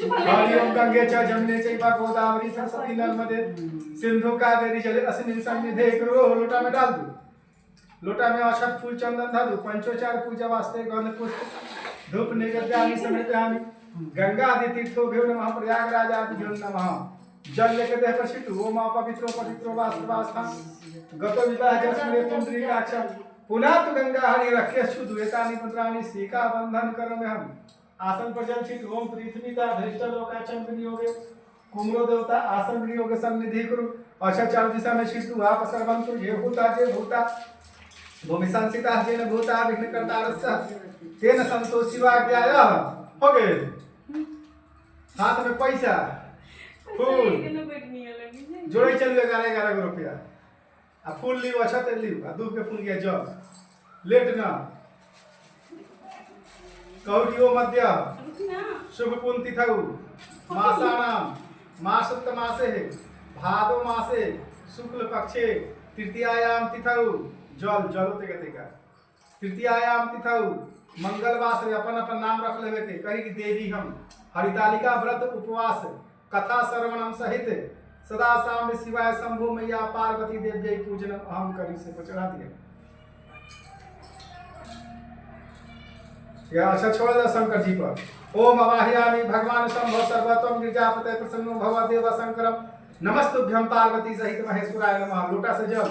हरिओम गंगे च जमुने चैव गोदावरी सरस्वती नर्मदे सिंधु कावेरी जले अस्मिन् सन्निधे करो। लोटा में डाल दो। लोटा में अक्षत फूल चंदन धादु पंचोचार पूजा वास्ते गंध पुष्प धूप नैवेद्यानि समर्पयामि। गंगा आदि तीर्थो भ्यो नमः प्रयागराज आदि भ्यो नमः। जल लेकर देह पर छिटू। ओम पवित्रो वास्तवास्था गतो विवाह जस्मे पुंडरीकाक्ष पुनः तु गंगा हरि रखे शुद्ध एतानि मंत्राणि सीका बंधन करमे हम। आसन पर जल छिट। ओम पृथ्वीता धरिष्ठ लोका चंद्रनि योगे कुमरो देवता आसन वियोग सन्निधि कुरु। अच्छा चार दिशा में छिटू। आप सर्वंतु ये भूता भूमि संसिता जेन भूता विघ्न कर्तारस्य तेन संतोषिवा ज्ञाय। हो गए। हाथ में पैसा फूल जोड़े चल गए 11 रुपया। आ फूल लियो अच्छा ते लियो। आ दूध के फूल गया जब लेट ना कौरियो मध्य शुभ पुंति थगु मासानाम मासुक्त मासे भादो मासे शुक्ल पक्षे तृतीयायाम तिथौ जल जलो तेका तृतीयायाम तिथौ मंगलवार से अपन अपन नाम रख लेवे के कही कि देवी हम हरितालिका व्रत उपवास कथा श्रवणम सहित सदा शाम शिवाय शंभु मैया पार्वती देव्यै पूजनम अहम करी से को चढ़ा दिया। या अच्छा छोड़ दो शंकर जी पर। ओम अवाहयामि भगवान शंभो सर्वतम गिरिजापते प्रसन्नो भव देव शंकरम नमस्तुभ्यं पार्वती सहित महेश्वराय नमः। लोटा से जल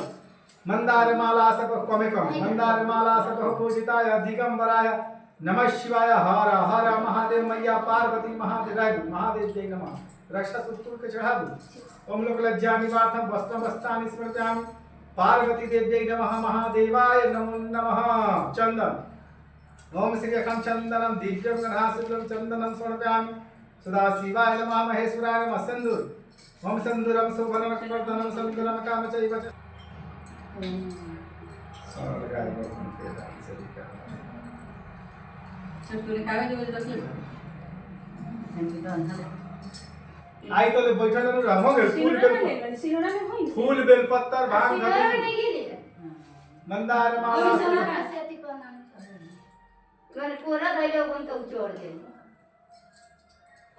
मंदार माला सब कमे मंदार माला सब पूजिताय दिगंबराय नमः शिवाय। हर हर महादेव मैया पार्वती महादेव जय नमः। रक्षा सुतुल के चढ़ा दो। ओम लोक लज्जा निवार्थम वस्त्रम वस्त्राणि स्मृत्यामि पार्वती देव्यै नमः महादेवाय नमो नमः। चंदन ओम श्री अखंड चंदनम दिव्यम गणासुरम चंदनम समर्पयामि सदा शिवाय नमः महेश्वराय नमः। सिंदूर ओम सिंदूरम शोभनम वर्धनम संकरम कामचैव आई तो ले बैठल रहू हो गए। फूल बेलपत्र भांग मंदार माला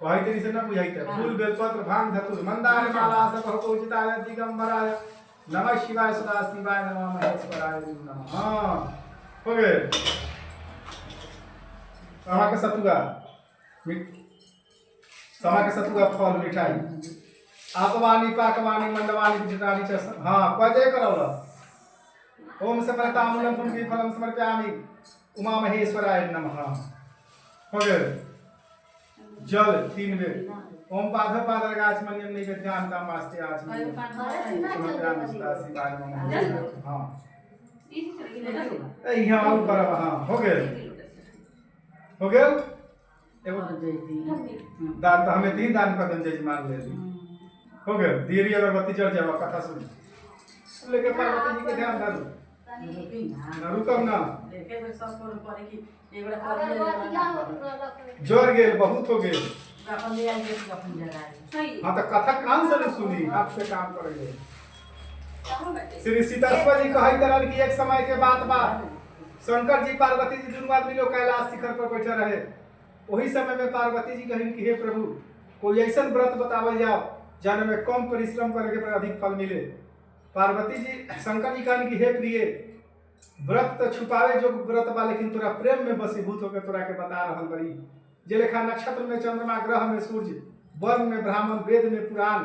कही तेरी से ना बुझाइते। फूल बेलपत्र भांग धतुर मंदार माला सब पूजिताय दिगंबराय नमः शिवाय सदा शिवाय नमः महेश्वराय नमः। हाँ हो गए। समा के सतुआ फल मिठाई आपवानी पाकवानी मंडवानी विजितानी च हाँ पजे करौला। ओम समरतामूलम पुंगी फलम समर्पयामि उमा महेश्वराय नमः। हो गए। जल 3 बेर। ओम पाद गाछ मन्यम नैवेद्यान काम वास्ते आज समर्पयामि सदा शिवाय नमः। हाँ ए यहां और करब। हाँ हो गए। हो गया। एगो दान तो हमें 3 दान कर जय मान ले हो गया। देरी अगरबत्ती चढ़ जाए कथा सुन लेके पार्वती जी के ध्यान डालो। रुकम ना जोर गेल बहुत हो गेल। हाँ तो कथा कान से सुनी आपसे काम करेंगे। श्री सीतास्वर जी कही तरह की एक समय के बाद शंकर जी पार्वती जी दोनों आदमी लोग कैलाश शिखर पर बैठे रहे। वही समय में पार्वती जी कहें कि हे प्रभु कोई ऐसा व्रत बतावल जाओ जाने में कम परिश्रम करने पर अधिक फल मिले। पार्वती जी शंकर जी कहें कि हे प्रिय व्रत तो छुपावे जो व्रत बा लेकिन तोरा प्रेम में बसीभूत होकर तोरा के बता रहल बड़ी। जे लेखा नक्षत्र में चंद्रमा ग्रह में सूर्य वर्ण में ब्राह्मण वेद में पुराण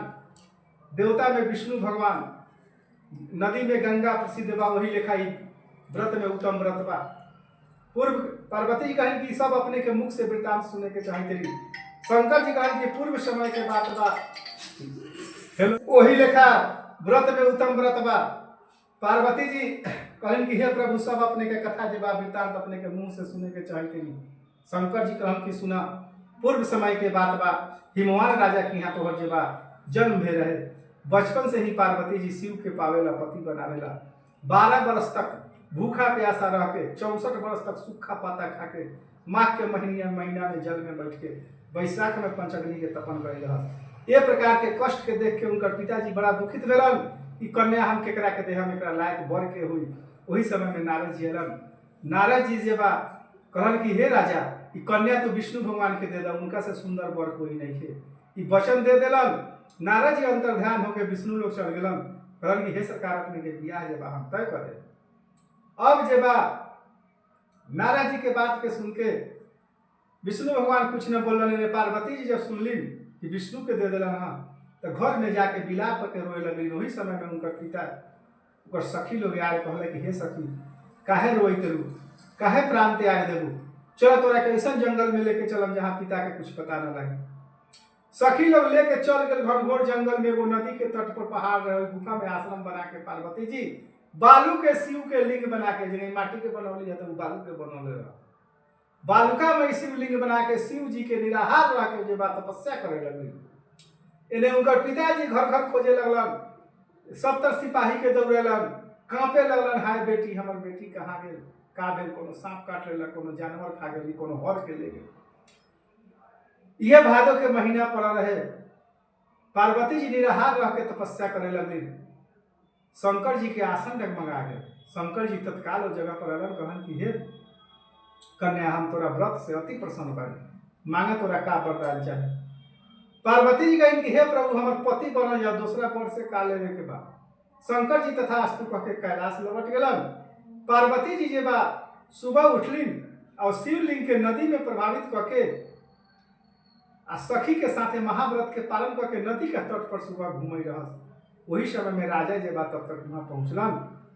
देवता में विष्णु भगवान नदी में गंगा प्रसिद्ध बा वही लेखा ही व्रत में उत्तम व्रत बा। पूर्व पार्वती जी कहें कि सब अपने के मुख से वृतांत सुने के चाहते रही। शंकर जी कहें कि पूर्व समय के बात बा वही लेखा व्रत में उत्तम व्रत बा। पार्वती जी कहें कि हे प्रभु सब अपने के कथा जे बा वृतांत अपने के मुंह से सुने के चाहते रही। शंकर जी कहें कि सुना पूर्व समय के बात बा हिमवान राजा के यहाँ तोहर जे बा जन्म भे रहे। बचपन से ही पार्वती जी शिव के पावेला पति बनावेला। 12 वर्ष तक भूखा प्यासा रह के 64 वर्ष तक सूखा पाता खा के माघ के महीना में जल में बैठ के वैशाख में पंचग्नि के तपन कर रहा। ये प्रकार के कष्ट के देख के उनकर पिताजी बड़ा दुखित भेलन कि कन्या हम केकरा के देह में एकरा लायक बर के हुई। वही समय में नारद जी एलन। नारद जी जे बा कहन कि हे राजा ई कन्या तो विष्णु भगवान के दे दा, उनका से सुंदर वर कोई नहीं है। ई वचन दे देलन। नारद जी अंतर ध्यान होके विष्णु लोग चल गेलन। कहन कि हे सरकार अपने के बियाह जे बा हम तय कर दे। अब जे बा नारद जी के बात के सुन के विष्णु भगवान कुछ न बोलन। पार्वती जी जब सुनली कि विष्णु के दे देलन हाँ, तो घर में जाके विलाप करके रोए लगली। वही समय में उनकर पिता उनकर सखी लोग यार कहले कि हे सखी काहे रोई तेरू, काहे प्राण त्याग देबू, चल तोरा के ऐसा जंगल में लेके चलम जहाँ पिता के कुछ पता न लगे। सखी लोग लेके चल गए घनघोर जंगल में। एगो नदी के तट पर पहाड़ रहे, गुफा में आश्रम बना के पार्वती जी बालू के शिव के लिंग बना के, जिन्हें माटी के बनौली है तो बालू के बनौले रहा, बालुका में शिव लिंग बना के शिव जी के निराहार रह के तपस्या करे लगली। इन्हें उनकर पिताजी घर घर खोजे लगलन, 70 सिपाही के दौड़ेलन, कांपे लगलन हाय बेटी हमर बेटी कहाँ गेल, का भेल, कोनो सांप काट लेलक, कोनो जानवर खा गेली, कोनो हर के ले गेल। यह भादो के महीना पड़ा रहे। पार्वती जी निराहार रह के तपस्या करे लगली। शंकर जी के आसन डगमगा गए। शंकर जी तत्काल उस जगह पर अलन। कहन कि हे कन्या हम तोरा व्रत से अति प्रसन्न बानी, मांगे तोरा का वरदान चाहे। पार्वती जी कहन कि हे प्रभु हमर पति बनल जाओ, दूसरा वर से का लेवे के बा। शंकर जी तथा अस्तु कह के कैलाश लौट गेलन। पार्वती जी जे बा सुबह उठलिन और शिवलिंग के नदी में प्रभावित करके आ सखी के साथे महाव्रत के पालन करके नदी के तट पर सुबह घूमे रहस। वही समय में राजा जे बा तब तक वहां पहुंचलन,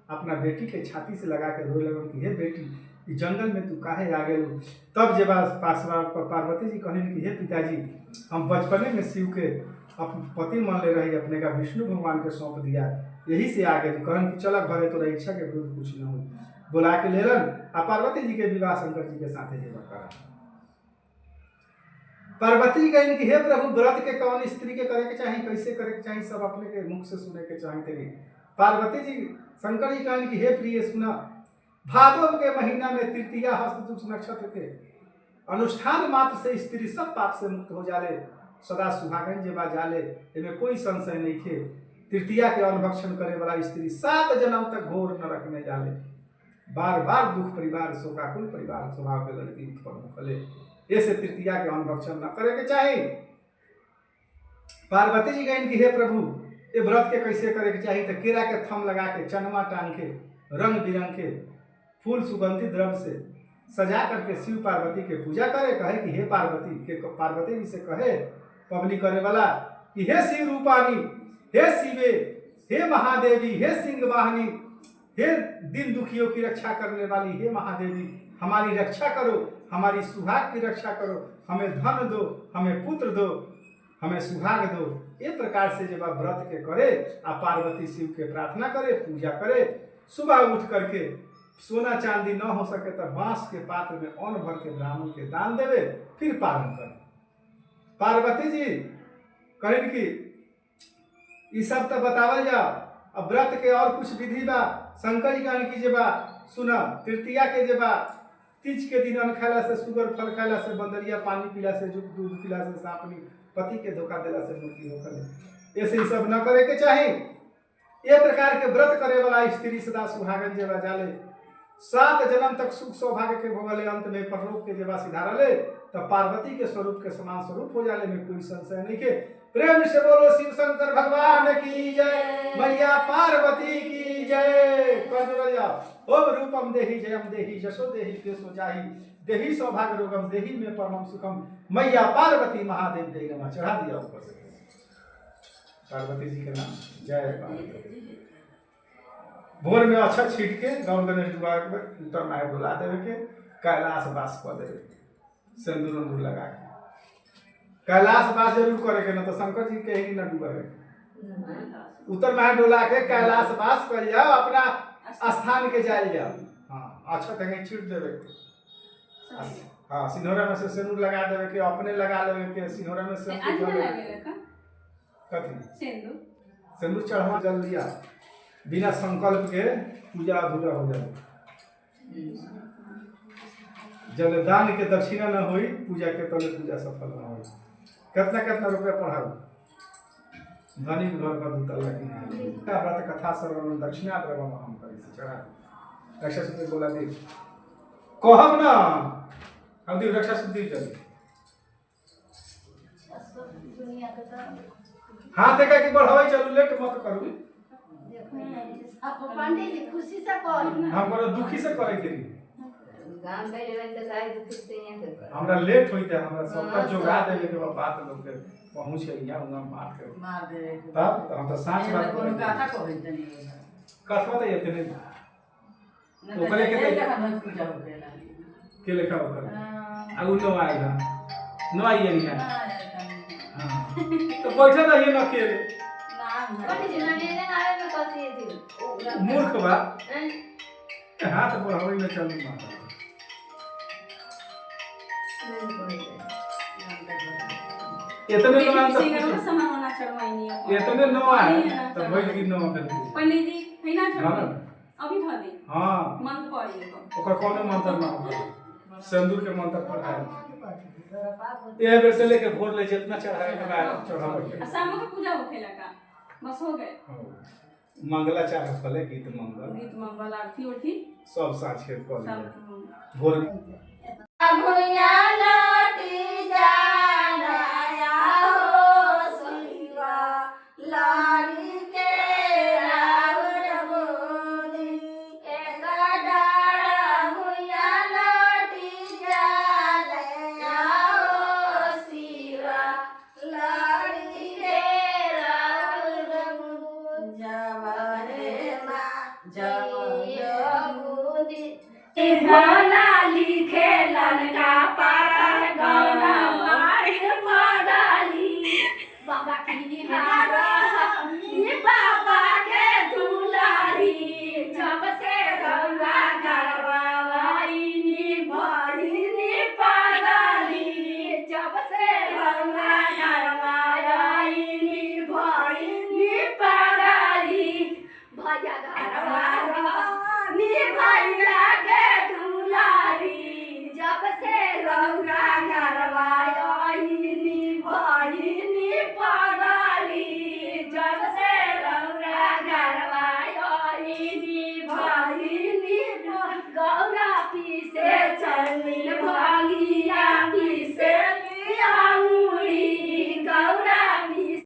अपना बेटी के छाती से लगा के रोए लगन कि हे बेटी इस जंगल में तू काहे आ गेल। तब जे बा पार्वती जी कहन कि हे पिताजी हम बचपने में शिव के पति मान ले रही, अपने का विष्णु भगवान के सौंप दिया, यही से आ गए। कहन कि चला घरे तोरा इच्छा के विरुद्ध कुछ न हो। बुला के लेलन आ पार्वती जी के विवाह शंकर जी के साथे जे करा। पार्वती जी कहन कि हे प्रभु व्रत के कौन स्त्री के करे के चाहिए, कैसे करे के चाहिए, सब अपने के मुख से सुने के चाहिए तेरी। पार्वती जी शंकर जी कहन कि हे प्रिय सुना, भादो के महीना में तृतीया हस्त नक्षत्र के अनुष्ठान मात्र से स्त्री सब पाप से मुक्त हो जाले, सदा सुहागन जेबा जाले, इनमें कोई संशय नहीं थे। तृतीया के अनभक्षण करे वाला स्त्री 7 जन्म तक घोर नरक में जाले। बार बार दुख परिवार शोकाकुल परिवार स्वभाव के लड़की उत्पन्न होले, ऐसे तृतीया के अनभक्षण न करे के चाहिए। पार्वती जी कहन कि हे प्रभु ये व्रत के कैसे करे के चाहिए, तो केरा के थम लगा के चनमा टांग के रंग बिरंग के फूल सुगंधित द्रव्य से सजा करके शिव पार्वती के पूजा करे। कहे कि हे पार्वती के पार्वती जी से कहे पबनी करे वाला कि हे शिव रूपानी, हे शिवे, हे महादेवी, हे सिंह वाहनी, हे दिन दुखियों की रक्षा करने वाली, हे महादेवी हमारी रक्षा करो, हमारी सुहाग की रक्षा करो, हमें धन दो, हमें पुत्र दो, हमें सुहाग दो। ये प्रकार से जब आप व्रत के करे आ पार्वती शिव के प्रार्थना करे, पूजा करे, सुबह उठ करके सोना चांदी न हो सके तो बांस के पात्र में अन्न भर के ब्राह्मण के दान देवे, फिर पारण करे। पार्वती जी कहें कि ये सब तो बतावल जाओ, अब व्रत के और कुछ विधि बा। शंकर जी कहन की जे बा सुना, तृतीया के जे बा तीज के दिन अन्न खाला से, सुगर फल खाला से, बंदरिया पानी पीला से, दूध पीला से, सांपनी पति के धोखा देला से मृत्यु होकर, ऐसे ही सब न करे के चाहिए। ये प्रकार के व्रत करे वाला स्त्री सदा सुहागन जेबा जाले, 7 जन्म तक सुख सौभाग्य के भोगले, अंत में परलोक के जेबा सिधारले, तब पार्वती के स्वरूप के समान स्वरूप हो जाले, में कोई संशय नहीं के। प्रेम से बोलो शिव शंकर भगवान की जय, मैया पार्वती की जय। ओम रूपम देहि जयम देहि यशो देहि केशो जाहि, देहि सौभाग्य रोगम देहि में परमम सुखम, मैया पार्वती महादेव देहि नमः। चढ़ा दिया ऊपर से पार्वती जी के नाम जय पार्वती। भोर में अच्छा छीट के गौर गणेश द्वार में उत्तर माहे बुला देवे के, कैलाश वास कर देवे, सिंदूर उंदूर लगा के कैलाश वास जरूर करे के, न तो शंकर जी के ही न डूबे। उत्तर माहे डोला के कैलाश वास कर जाओ, अपना स्थान के जाए जाओ। हाँ अच्छा कहीं छीट देवे के, हाँ सिंहरा में से सिंदूर लगा देवे के, अपने लगा लेवे के, सिंहरा में से कथी सिंदूर चढ़वा जल दिया, बिना संकल्प के पूजा अधूरा हो जाए। जब दान के दक्षिणा न होई पूजा के तले पूजा सफल न होई। कितना कितना रुपया पढ़ाऊ, धनी घर का दूता लगी व्रत कथा सर्वम दक्षिणा द्रवम हम करी से चढ़ा। ऐसा से बोला देख कहब ना अब दी रक्षा शुद्धि चली हाथ देखा कि बढ़ावे चलू लेट मत करू पंडित जी खुशी से कॉल हम बड़ा दुखी से करे के गांव में लेवल तक आए तो फिर से यहां कर हमरा लेट होइते हमरा सबका जोगा देवे के बात लोग के पहुंच के यहाँ उना मार दे तब हम तो सांच बात कोनो कथा कहै तनी कथवा तो येते नहीं ओकरे के पूजा हो गेला के लिखा होकर अब नो आएगा नो आइए नहीं है हां तो बैठे रहिए ना अकेले पंडित जी ना मेरे आए में कथी थी मूर्ख बा हाथ बढ़ावे में चलू माता इतने नो आंसर सिंगल सामान होना चढ़वाइनी है इतने नो आए तो बैठ की नो कर पंडित जी है ना हां अभी धर दे हां मंत्र पढ़िए तो ओकर कोनो मंत्र ना होगा सिंदूर के मंत्र पढ़ाए ये बेर से लेके भोर ले जितना चढ़ाए के बाद चढ़ावे शाम को पूजा होखेला का बस हो गए मंगलाचार फले गीत मंगल गीत मंगल आरती उठी सब साँझ के कर सब भोर भुइया लौटी जाना हो शिवा लाड़ी के राउर बोली एक डाड़ा भुइया लौटी जाना हो शिवा लाड़ी के राउर बोली जवारे माँ जय बुद्धि भोला